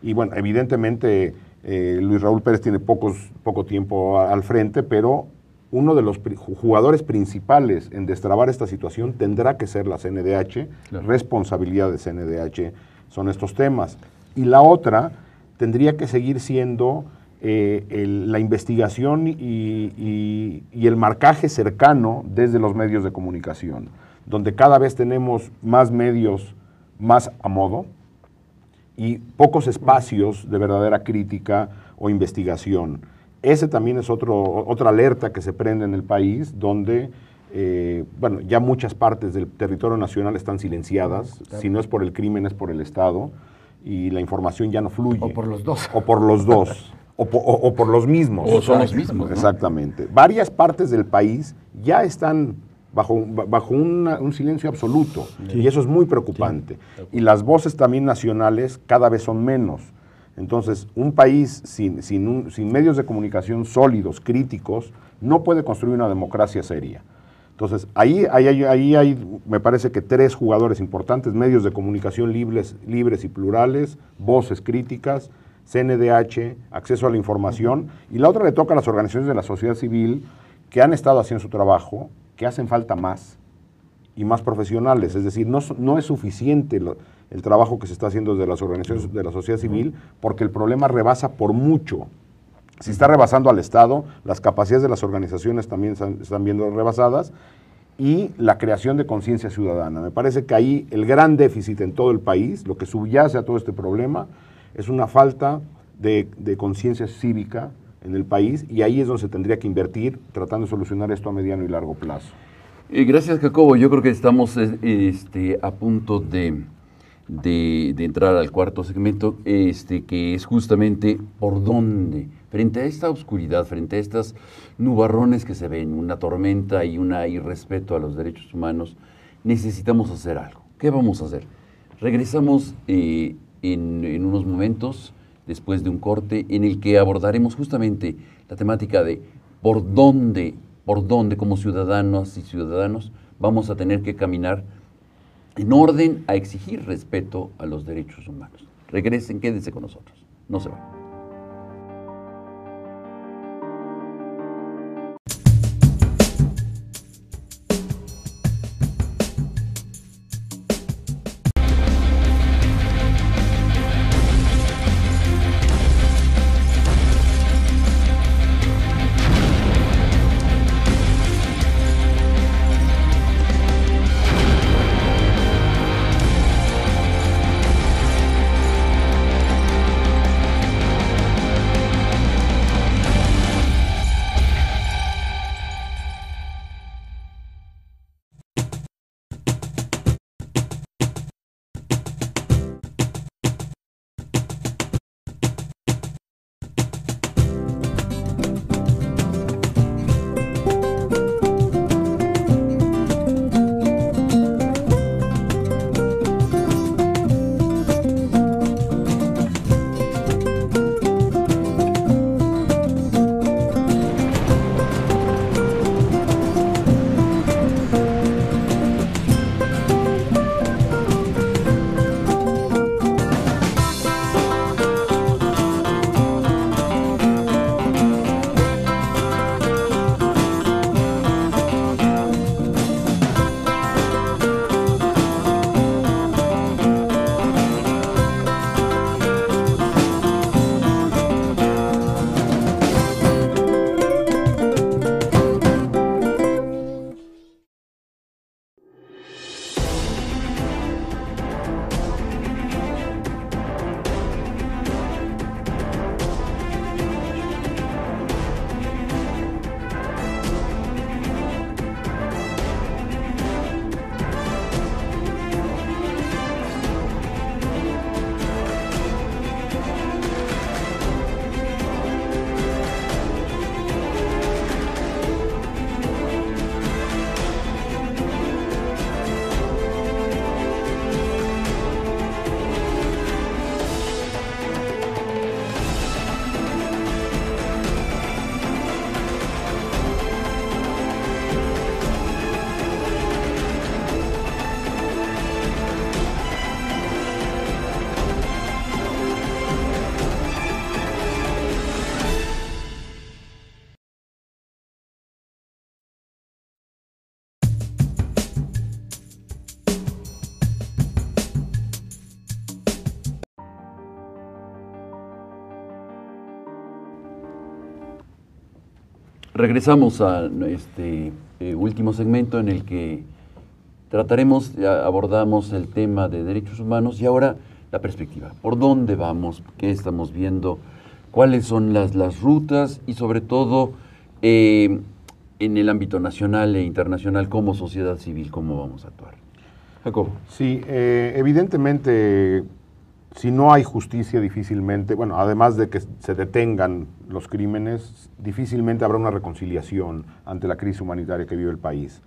y bueno, evidentemente Luis Raúl Pérez tiene poco tiempo al frente, pero uno de los jugadores principales en destrabar esta situación tendrá que ser la CNDH, responsabilidad de CNDH son estos temas. Y la otra tendría que seguir siendo la investigación y el marcaje cercano desde los medios de comunicación, donde cada vez tenemos más medios más a modo y pocos espacios de verdadera crítica o investigación. Ese también es otra alerta que se prende en el país, donde bueno, ya muchas partes del territorio nacional están silenciadas, si no es por el crimen, es por el Estado, y la información ya no fluye. O por los dos. O por los dos, o por los mismos. O son los mismos, ¿no? Exactamente. Varias partes del país ya están bajo un silencio absoluto, y eso es muy preocupante. Y las voces también nacionales cada vez son menos. Entonces, un país sin medios de comunicación sólidos, críticos, no puede construir una democracia seria. Entonces, ahí hay, me parece que 3 jugadores importantes: medios de comunicación libres y plurales, voces críticas, CNDH, acceso a la información, y la otra le toca a las organizaciones de la sociedad civil que han estado haciendo su trabajo, que hacen falta más y más profesionales. Es decir, no es suficiente el trabajo que se está haciendo desde las organizaciones de la sociedad civil, porque el problema rebasa por mucho. Si está rebasando al Estado, las capacidades de las organizaciones también están viendo rebasadas, y la creación de conciencia ciudadana. Me parece que ahí el gran déficit en todo el país, lo que subyace a todo este problema, es una falta de conciencia cívica en el país, y ahí es donde se tendría que invertir tratando de solucionar esto a mediano y largo plazo. Gracias, Jacobo. Yo creo que estamos a punto de entrar al cuarto segmento, que es justamente por dónde, frente a esta oscuridad, frente a estas nubarrones que se ven, una tormenta y un irrespeto a los derechos humanos, necesitamos hacer algo. ¿Qué vamos a hacer? Regresamos en unos momentos, después de un corte, en el que abordaremos justamente la temática de por dónde como ciudadanas y ciudadanos vamos a tener que caminar en orden a exigir respeto a los derechos humanos. Regresen, quédense con nosotros. No se vayan. Regresamos a este último segmento en el que trataremos, abordamos el tema de derechos humanos y ahora la perspectiva. ¿Por dónde vamos? ¿Qué estamos viendo? ¿Cuáles son las rutas? Y sobre todo, en el ámbito nacional e internacional, como sociedad civil, ¿cómo vamos a actuar? Jacobo. Sí, evidentemente, si no hay justicia, difícilmente, bueno, además de que se detengan los crímenes, difícilmente habrá una reconciliación ante la crisis humanitaria que vive el país.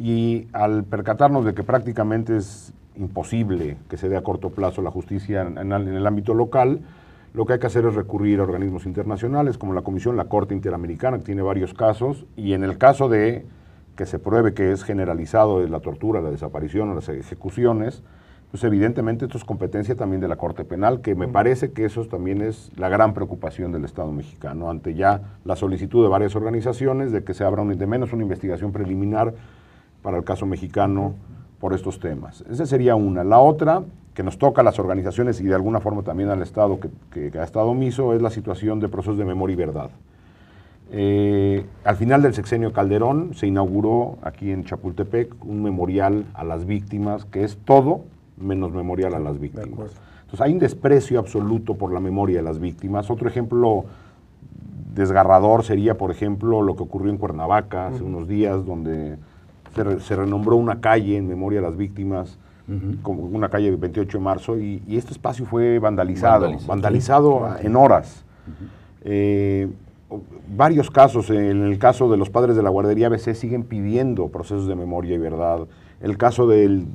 Y al percatarnos de que prácticamente es imposible que se dé a corto plazo la justicia en el ámbito local, lo que hay que hacer es recurrir a organismos internacionales como la Comisión, la Corte Interamericana, que tiene varios casos, y en el caso de que se pruebe que es generalizado la tortura, la desaparición o las ejecuciones, pues evidentemente esto es competencia también de la Corte Penal, que me parece que eso también es la gran preocupación del Estado mexicano, ante ya la solicitud de varias organizaciones de que se abra de menos una investigación preliminar para el caso mexicano por estos temas. Esa sería una. La otra, que nos toca a las organizaciones y de alguna forma también al Estado que ha estado omiso, es la situación de procesos de memoria y verdad. Al final del sexenio Calderón se inauguró aquí en Chapultepec un memorial a las víctimas, que es todo menos memorial a las víctimas. Entonces hay un desprecio absoluto por la memoria de las víctimas. Otro ejemplo desgarrador sería, por ejemplo, lo que ocurrió en Cuernavaca hace unos días, donde se renombró una calle en memoria a las víctimas, como una calle del 28 de marzo, y este espacio fue vandalizado en horas. Varios casos, en el caso de los padres de la guardería ABC, siguen pidiendo procesos de memoria y verdad. El caso del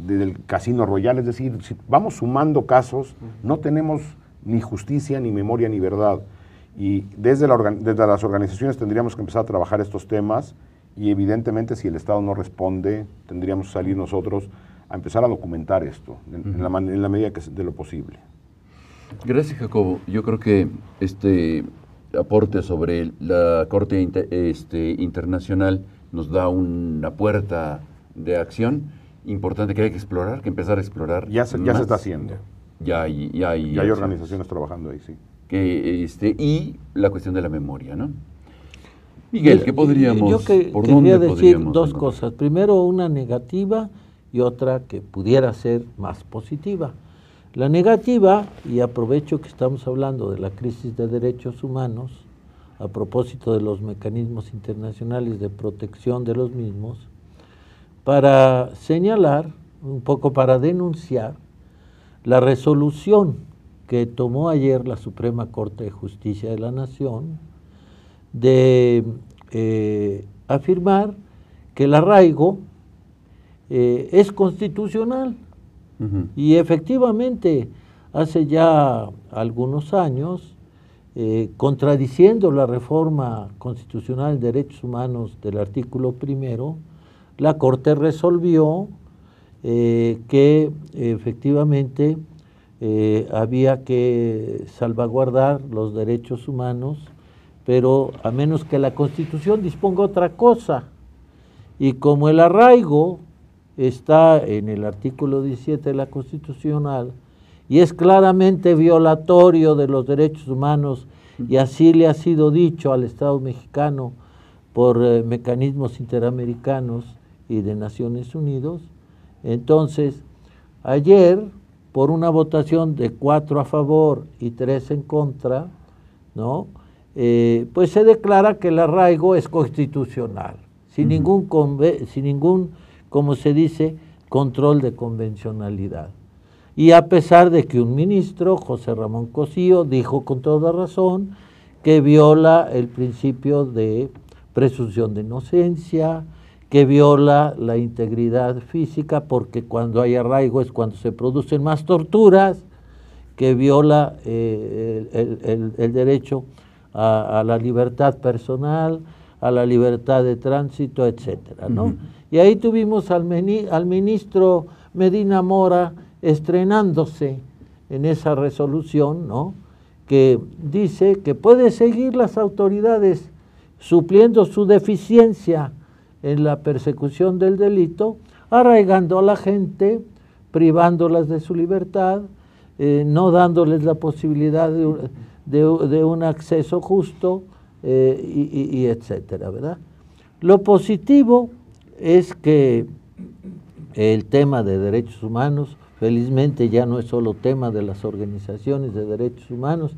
Casino Royal, es decir, si vamos sumando casos, no tenemos ni justicia, ni memoria, ni verdad. Y desde las organizaciones tendríamos que empezar a trabajar estos temas, y evidentemente si el Estado no responde, tendríamos que salir nosotros a empezar a documentar esto, en la medida de lo posible. Gracias, Jacobo. Yo creo que este aporte sobre la Corte Internacional nos da una puerta de acción importante que hay que explorar, que empezar a explorar. Ya se está haciendo. Ya hay organizaciones trabajando ahí, sí. Y la cuestión de la memoria, ¿no? Miguel, ¿qué podríamos? Yo quería decir dos cosas. Primero, una negativa y otra que pudiera ser más positiva. La negativa, y aprovecho que estamos hablando de la crisis de derechos humanos, a propósito de los mecanismos internacionales de protección de los mismos, para señalar, un poco para denunciar, la resolución que tomó ayer la Suprema Corte de Justicia de la Nación de afirmar que el arraigo es constitucional. Y efectivamente, hace ya algunos años, contradiciendo la reforma constitucional de derechos humanos del artículo 1, la Corte resolvió que efectivamente había que salvaguardar los derechos humanos, pero a menos que la Constitución disponga otra cosa. Y como el arraigo está en el artículo 17 de la Constitucional y es claramente violatorio de los derechos humanos, y así le ha sido dicho al Estado mexicano por mecanismos interamericanos y de Naciones Unidas, entonces ayer, por una votación de 4 a favor y 3 en contra, ¿no? Pues se declara que el arraigo es constitucional, sin ningún, como se dice, control de convencionalidad. Y a pesar de que un ministro, José Ramón Cosío, dijo con toda razón que viola el principio de presunción de inocencia, que viola la integridad física, porque cuando hay arraigo es cuando se producen más torturas, que viola el derecho a la libertad personal, a la libertad de tránsito, etcétera, ¿no? Y ahí tuvimos al ministro Medina Mora estrenándose en esa resolución, ¿no? Que dice que puede seguir las autoridades supliendo su deficiencia en la persecución del delito, arraigando a la gente, privándolas de su libertad, no dándoles la posibilidad de un acceso justo, y etcétera, ¿verdad? Lo positivo es que el tema de derechos humanos, felizmente ya no es solo tema de las organizaciones de derechos humanos,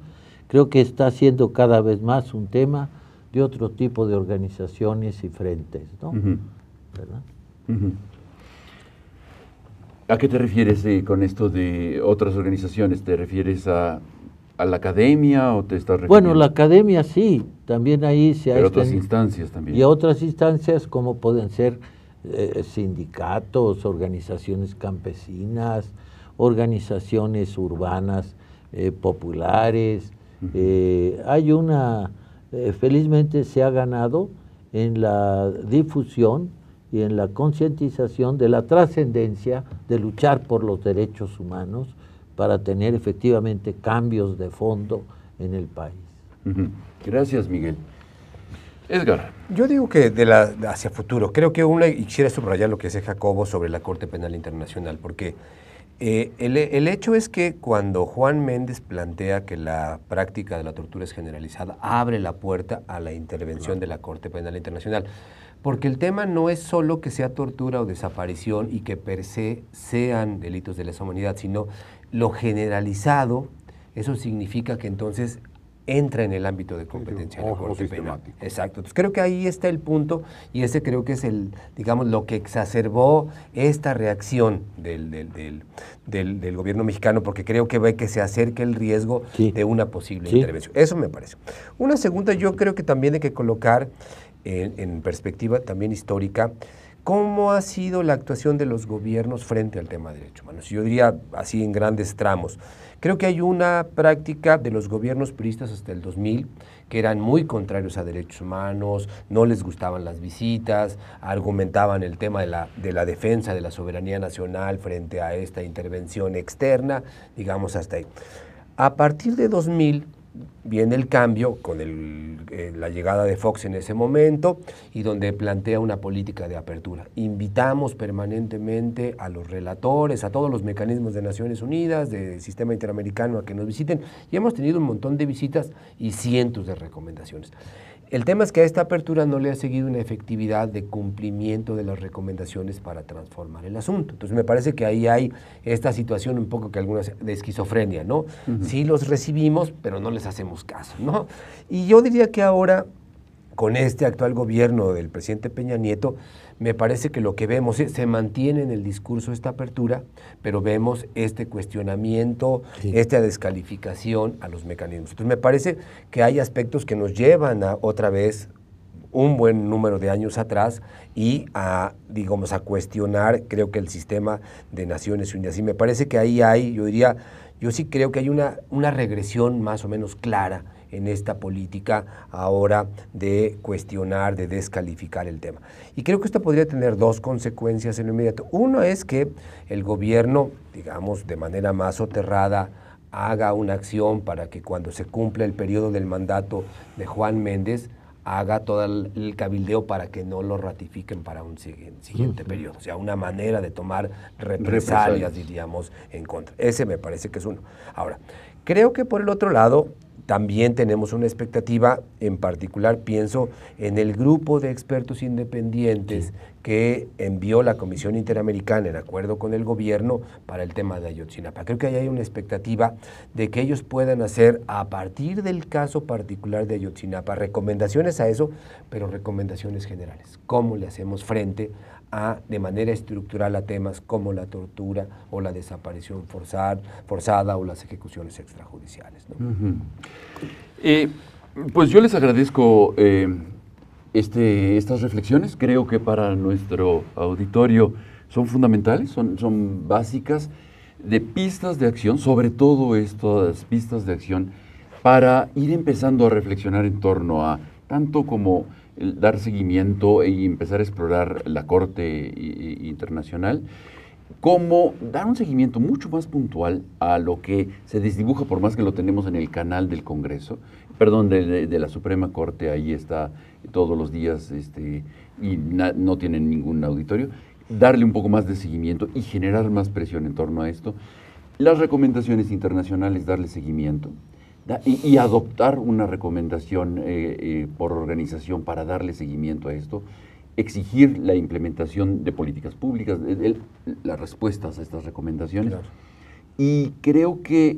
creo que está siendo cada vez más un tema de otro tipo de organizaciones y frentes, ¿no? ¿Verdad? ¿A qué te refieres con esto de otras organizaciones? ¿Te refieres a la academia o te estás refiriendo? Bueno, la academia sí, también ahí se ha Pero otras instancias también. Y otras instancias como pueden ser sindicatos, organizaciones campesinas, organizaciones urbanas populares. Hay una, felizmente se ha ganado en la difusión y en la concientización de la trascendencia de luchar por los derechos humanos para tener efectivamente cambios de fondo en el país. Gracias, Miguel. Edgar. Yo digo que hacia futuro, creo que y quisiera subrayar lo que dice Jacobo sobre la Corte Penal Internacional, porque el hecho es que cuando Juan Méndez plantea que la práctica de la tortura es generalizada, abre la puerta a la intervención de la Corte Penal Internacional. Porque el tema no es solo que sea tortura o desaparición y que per se sean delitos de lesa humanidad, sino lo generalizado, eso significa que entonces entra en el ámbito de competencia de la Corte Penal. Exacto. Entonces creo que ahí está el punto y ese creo que es digamos, lo que exacerbó esta reacción del gobierno mexicano, porque creo que ve que se acerca el riesgo de una posible intervención. Eso me parece. Una segunda, yo creo que también hay que colocar en perspectiva también histórica, ¿cómo ha sido la actuación de los gobiernos frente al tema de derechos humanos? Yo diría así en grandes tramos. Creo que hay una práctica de los gobiernos priistas hasta el 2000 que eran muy contrarios a derechos humanos, no les gustaban las visitas, argumentaban el tema de la defensa de la soberanía nacional frente a esta intervención externa, digamos hasta ahí. A partir de 2000, viene el cambio con la llegada de Fox en ese momento y donde plantea una política de apertura. Invitamos permanentemente a los relatores, a todos los mecanismos de Naciones Unidas, del sistema interamericano a que nos visiten y hemos tenido un montón de visitas y cientos de recomendaciones. El tema es que a esta apertura no le ha seguido una efectividad de cumplimiento de las recomendaciones para transformar el asunto. Entonces me parece que ahí hay esta situación un poco que algunas de esquizofrenia, ¿no? Sí los recibimos, pero no les hacemos caso, ¿no? Y yo diría que ahora, con este actual gobierno del presidente Peña Nieto, me parece que lo que vemos se mantiene en el discurso esta apertura, pero vemos este cuestionamiento, esta descalificación a los mecanismos. Entonces me parece que hay aspectos que nos llevan a otra vez un buen número de años atrás y digamos, a cuestionar, creo que el sistema de Naciones Unidas. Y me parece que ahí hay, yo sí creo que hay una regresión más o menos clara en esta política ahora de cuestionar, de descalificar el tema. Y creo que esto podría tener dos consecuencias en lo inmediato. Uno es que el gobierno, digamos, de manera más soterrada, haga una acción para que cuando se cumpla el periodo del mandato de Juan Méndez, haga todo el cabildeo para que no lo ratifiquen para un siguiente periodo. O sea, una manera de tomar represalias, diríamos, en contra. Ese me parece que es uno. Ahora, creo que por el otro lado, también tenemos una expectativa, en particular pienso en el grupo de expertos independientes que envió la Comisión Interamericana en acuerdo con el gobierno para el tema de Ayotzinapa. Creo que ahí hay una expectativa de que ellos puedan hacer, a partir del caso particular de Ayotzinapa, recomendaciones a eso, pero recomendaciones generales. ¿Cómo le hacemos frente de manera estructural a temas como la tortura o la desaparición forzada o las ejecuciones extrajudiciales, ¿no? Pues yo les agradezco estas reflexiones. Creo que para nuestro auditorio son fundamentales, son básicas, de pistas de acción, sobre todo estas pistas de acción, para ir empezando a reflexionar en torno a tanto como dar seguimiento y empezar a explorar la Corte Internacional, como dar un seguimiento mucho más puntual a lo que se desdibuja, por más que lo tenemos en el canal del Congreso, perdón, de la Suprema Corte, ahí está todos los días y no tienen ningún auditorio, darle un poco más de seguimiento y generar más presión en torno a esto. Las recomendaciones internacionales, darle seguimiento. y adoptar una recomendación por organización para darle seguimiento a esto, exigir la implementación de políticas públicas, las respuestas a estas recomendaciones. Claro. Y creo que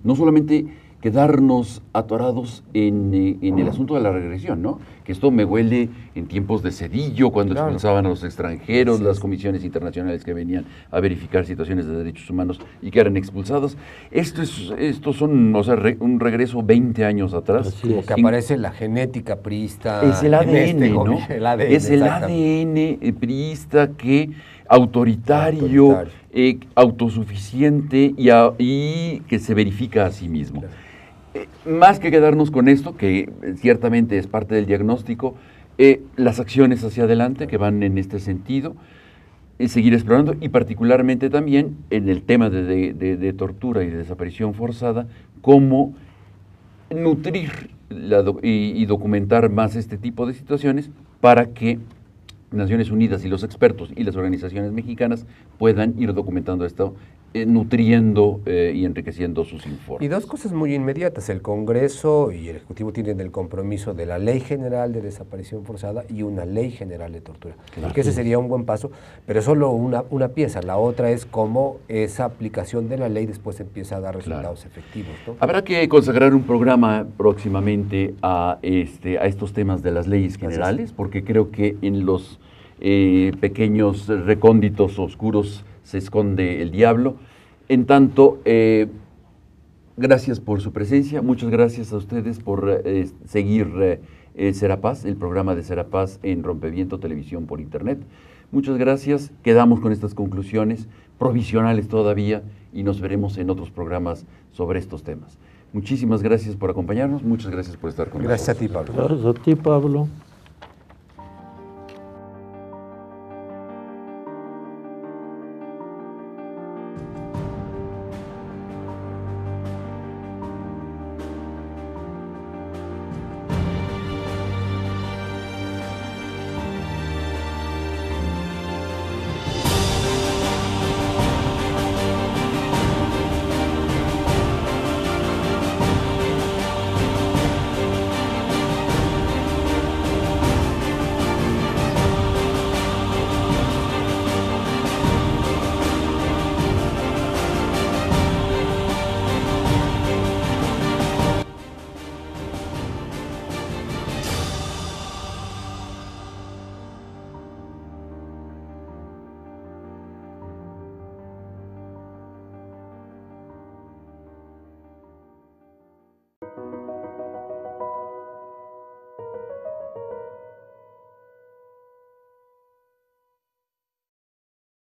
no solamente quedarnos atorados en el asunto de la regresión, ¿no? Que esto me huele en tiempos de Zedillo, cuando Claro. expulsaban a los extranjeros, Sí, las sí. comisiones internacionales que venían a verificar situaciones de derechos humanos y que eran expulsados. Estos son, o sea, un regreso 20 años atrás. Así Como es. que aparece la genética priista. Es el en ADN, este ¿no? gobierno, el ADN, Es el exactamente. ADN priista que autoritario, autosuficiente y que se verifica a sí mismo. Más que quedarnos con esto, que ciertamente es parte del diagnóstico, las acciones hacia adelante que van en este sentido, seguir explorando y particularmente también en el tema de tortura y de desaparición forzada, cómo nutrir y documentar más este tipo de situaciones para que Naciones Unidas y los expertos y las organizaciones mexicanas puedan ir documentando esto, nutriendo y enriqueciendo sus informes. Y dos cosas muy inmediatas. El Congreso y el Ejecutivo tienen el compromiso de la Ley General de Desaparición Forzada y una Ley General de Tortura. Claro. Que ese sería un buen paso, pero solo una pieza. La otra es cómo esa aplicación de la ley después empieza a dar resultados efectivos, ¿no? Habrá que consagrar un programa próximamente a estos temas de las leyes generales, porque creo que en los pequeños recónditos oscuros se esconde el diablo. En tanto, gracias por su presencia, muchas gracias a ustedes por seguir Serapaz, el programa de Serapaz en Rompeviento Televisión por Internet. Muchas gracias, quedamos con estas conclusiones provisionales todavía y nos veremos en otros programas sobre estos temas. Muchísimas gracias por acompañarnos, muchas gracias por estar con nosotros. Gracias a ti, Pablo. Gracias a ti, Pablo.